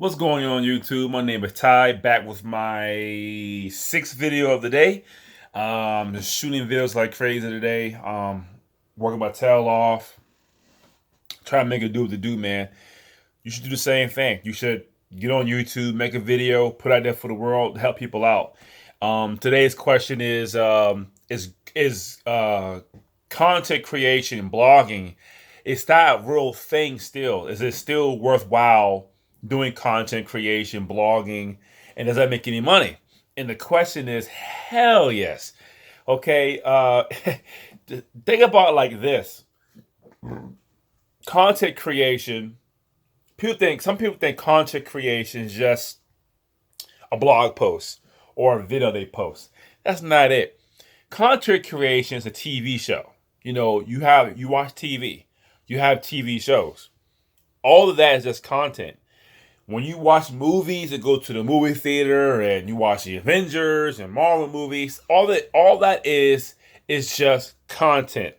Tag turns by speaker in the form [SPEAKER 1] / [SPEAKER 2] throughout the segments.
[SPEAKER 1] What's going on YouTube? My name is Ty, back with my sixth video of the day. Just shooting videos like crazy today. Working my tail off. Trying to make it do what to do, man. You should do the same thing. You should get on YouTube, make a video, put out there for the world, help people out. Today's question is content creation, blogging, is that a real thing still? Is it still worthwhile doing content creation, blogging, and does that make any money? And the question is, hell yes. Okay, think about it like this: content creation. Some people think content creation is just a blog post or a video they post. That's not it. Content creation is a TV show. You watch TV, you have TV shows. All of that is just content. When you watch movies and go to the movie theater and you watch the Avengers and Marvel movies, all that is just content.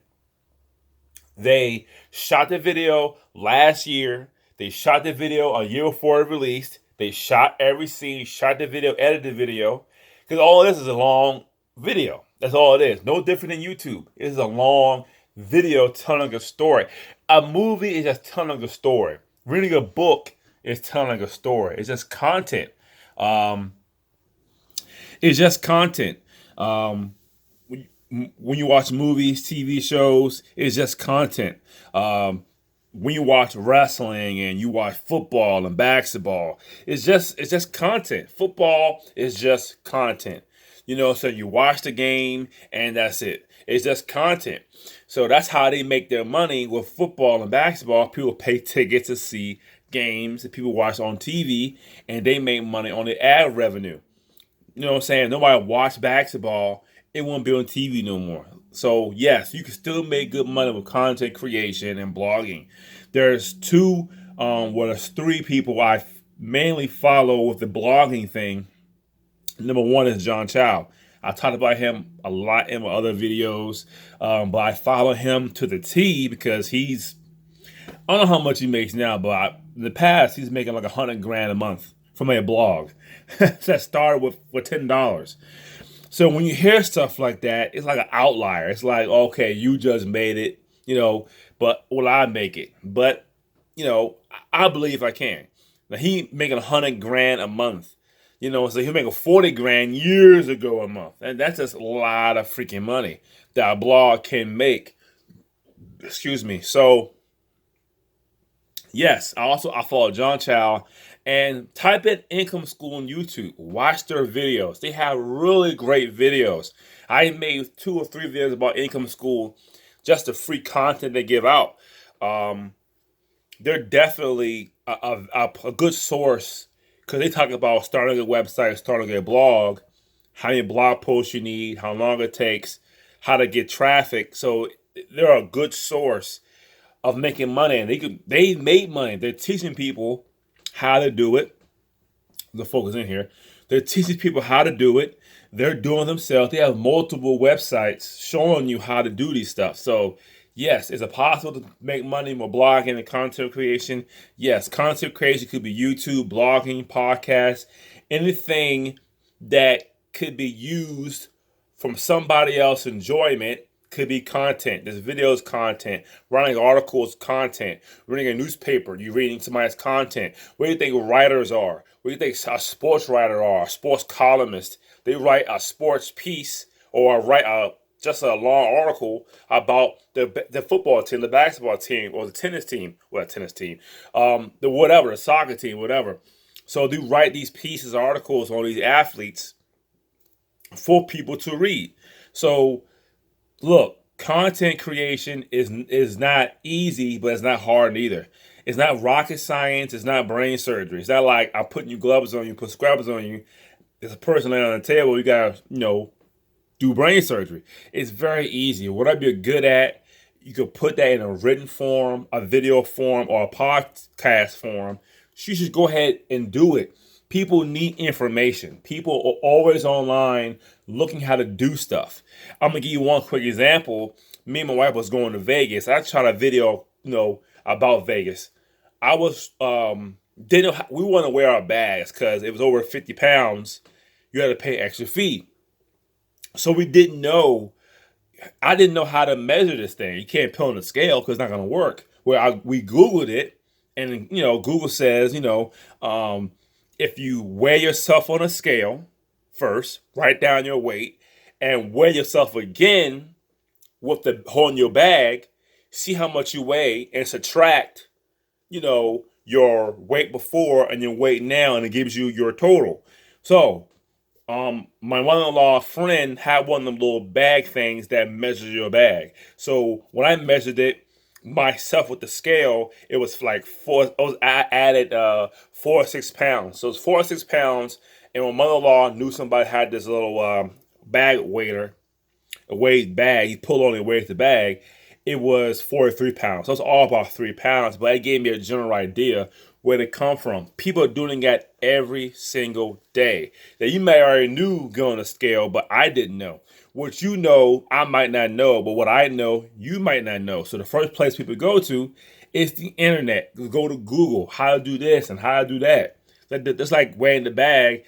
[SPEAKER 1] They shot the video last year. They shot the video a year before it released. They shot every scene, shot the video, edited the video. Because all this is a long video. That's all it is. No different than YouTube. It's a long video telling a story. A movie is just telling a story. Reading a book is telling a story. It's just content. It's just content. When you watch movies, TV shows, it's just content. When you watch wrestling and you watch football and basketball, it's just content. Football is just content. So you watch the game and that's it. It's just content. So that's how they make their money with football and basketball. People pay tickets to see games that people watch on TV, and they make money on the ad revenue. You know what I'm saying? Nobody watch basketball, it won't be on TV no more. So yes, you can still make good money with content creation and blogging. There's three people I mainly follow with the blogging thing. Number one is John Chow. I talked about him a lot in my other videos, but I follow him to the T because I don't know how much he makes now, but in the past he's making like $100,000 a month from a blog that started with $10. So when you hear stuff like that, it's like an outlier. It's like, okay, you just made it, but will I make it? But I believe I can. Now he making $100,000 a month. So he making $40,000 years ago a month, and that's just a lot of freaking money that a blog can make. Excuse me. So yes, I follow John Chow, and type in Income School on YouTube. Watch their videos. They have really great videos. I made 2 or 3 videos about Income School, just the free content they give out. They're definitely a good source because they talk about starting a website, starting a blog, how many blog posts you need, how long it takes, how to get traffic. So they're a good source of making money, and they made money. They're teaching people how to do it. The focus in here. They're teaching people how to do it. They're doing it themselves. They have multiple websites showing you how to do these stuff. So yes, is it possible to make money with blogging and content creation? Yes, content creation could be YouTube, blogging, podcasts, anything that could be used from somebody else's enjoyment could be content. This video is content. Writing articles, content. Reading a newspaper, you're reading somebody's content. What do you think writers are? What do you think a sports writer are? A sports columnist. They write a sports piece or write just a long article about the football team, the basketball team, or the tennis team. Well, tennis team. The soccer team, whatever. So they write these pieces, articles on these athletes for people to read. So look, content creation is not easy, but it's not hard either. It's not rocket science. It's not brain surgery. It's not like I'm putting you gloves on you, put scrubs on you. There's a person laying on the table. You gotta, do brain surgery. It's very easy. Whatever you're good at, you could put that in a written form, a video form, or a podcast form. You should go ahead and do it. People need information. People are always online looking how to do stuff. I'm gonna give you one quick example. Me and my wife was going to Vegas. I shot a video, about Vegas. I was Didn't know how, we want to wear our bags because it was over 50 pounds. You had to pay extra fee. So we didn't know. I didn't know how to measure this thing. You can't put on the scale because it's not going to work. We Googled it, and Google says if you weigh yourself on a scale first, write down your weight, and weigh yourself again with the holding your bag, see how much you weigh, and subtract, your weight before and your weight now, and it gives you your total. So, my mother-in-law friend had one of them little bag things that measures your bag. So when I measured it myself with the scale, it was like I added 4 or 6 pounds. So it's 4 or 6 pounds. And my mother-in-law knew somebody had this little bag waiter, a weighed bag. He pulled on it, weighed the bag. It was 43 pounds. So it's all about 3 pounds, but it gave me a general idea where they come from. People are doing that every single day. Now, you may already knew going to scale, but I didn't know. What you know, I might not know, but what I know, you might not know. So the first place people go to is the internet. Go to Google, how to do this and how to do that. That's like weighing the bag,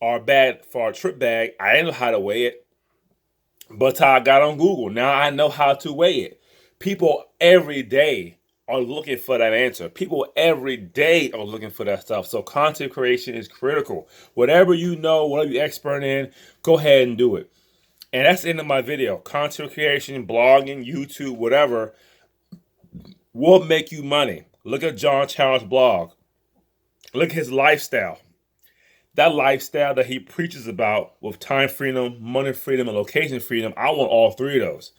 [SPEAKER 1] our bag for our trip bag. I didn't know how to weigh it, but I got on Google. Now I know how to weigh it. People every day are looking for that answer. People every day are looking for that stuff. So content creation is critical. Whatever you know, whatever you're expert in, go ahead and do it. And that's the end of my video. Content creation, blogging, YouTube, whatever will make you money. Look at John Child's blog. Look at his lifestyle. That lifestyle that he preaches about with time freedom, money freedom, and location freedom, I want all three of those.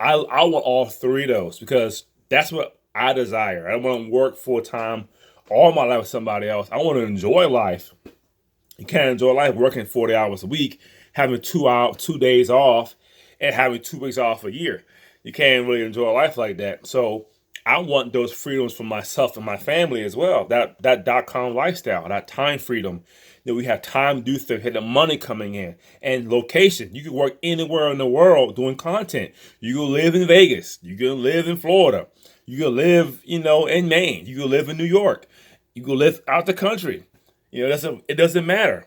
[SPEAKER 1] I want all three of those because that's what I desire. I don't want to work full time all my life with somebody else. I want to enjoy life. You can't enjoy life working 40 hours a week, having 2 days off, and having 2 weeks off a year. You can't really enjoy life like that. So I want those freedoms for myself and my family as well. That .com lifestyle, that time freedom. We have time to do things, have the money coming in, and location. You can work anywhere in the world doing content. You can live in Vegas. You can live in Florida. You can live, in Maine. You can live in New York. You can live out the country. It doesn't matter.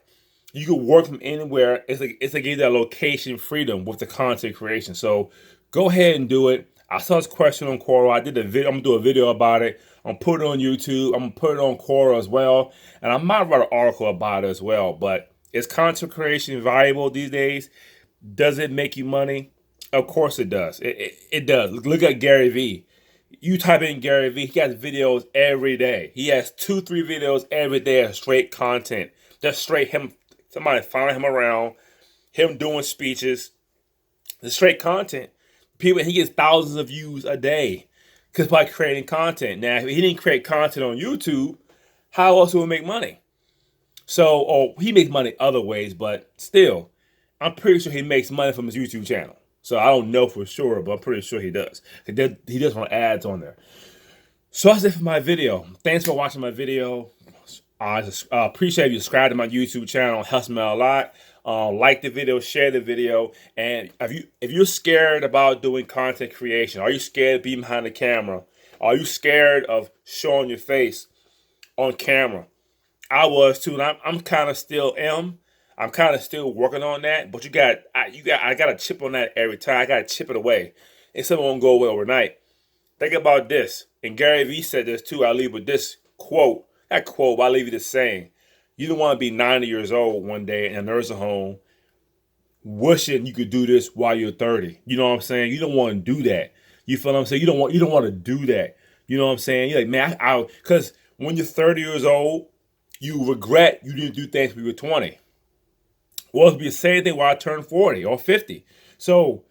[SPEAKER 1] You can work from anywhere. It's like give you that location freedom with the content creation. So go ahead and do it. I saw this question on Quora. I did a video. I'm gonna do a video about it. I'm gonna put it on YouTube. I'm gonna put it on Quora as well, and I might write an article about it as well. But is content creation valuable these days? Does it make you money? Of course it does. It does. Look at Gary Vee. You type in Gary Vee, he has videos every day. He has 2-3 videos every day of straight content. Just straight him, somebody following him around, him doing speeches, the straight content. People, he gets thousands of views a day because by creating content. Now, if he didn't create content on YouTube, how else will he make money? So, he makes money other ways, but still, I'm pretty sure he makes money from his YouTube channel. So I don't know for sure, but I'm pretty sure he does. He does want ads on there. So that's it for my video. Thanks for watching my video. I appreciate you subscribe to my YouTube channel. It helps me out a lot. Like the video, share the video, and if you're scared about doing content creation, are you scared of being behind the camera? Are you scared of showing your face on camera? I was too, and I'm kind of still am. I'm kind of still working on that, but I got to chip on that every time. I got to chip it away. It's something won't go away overnight. Think about this, and Gary Vee said this too. I leave with this quote. That quote, I leave you this saying. You don't want to be 90 years old one day in a nursing home wishing you could do this while you're 30. You know what I'm saying? You don't want to do that. You feel what I'm saying? You don't want to do that. You know what I'm saying? You're like, man, because when you're 30 years old, you regret you didn't do things when you were 20. Well, it'll be the same thing when I turn 40 or 50. So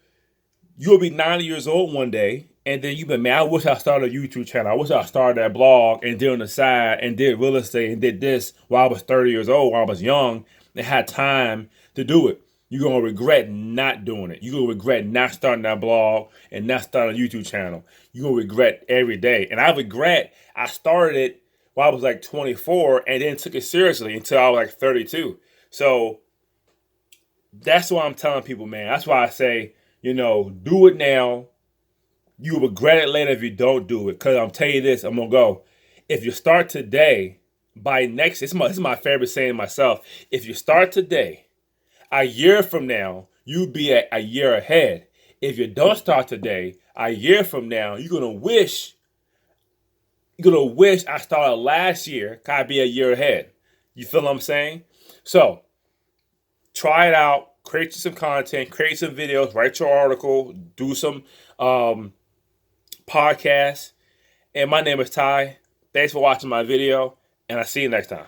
[SPEAKER 1] you'll be 90 years old one day, and then you've been, man, I wish I started a YouTube channel. I wish I started that blog and did on the side and did real estate and did this while I was 30 years old, while I was young and had time to do it. You're going to regret not doing it. You're going to regret not starting that blog and not starting a YouTube channel. You're going to regret every day. And I regret I started it while I was like 24 and then took it seriously until I was like 32. So that's why I'm telling people, man. That's why I say, do it now. You'll regret it later if you don't do it. Because I'm telling you this, I'm going to go. If you start today, by next, this is my favorite saying myself. If you start today, a year from now, you'll be a year ahead. If you don't start today, a year from now, you're gonna wish I started last year. Can I be a year ahead? You feel what I'm saying? So try it out. Create some content. Create some videos. Write your article. Do some podcasts. And my name is Ty. Thanks for watching my video, and I'll see you next time.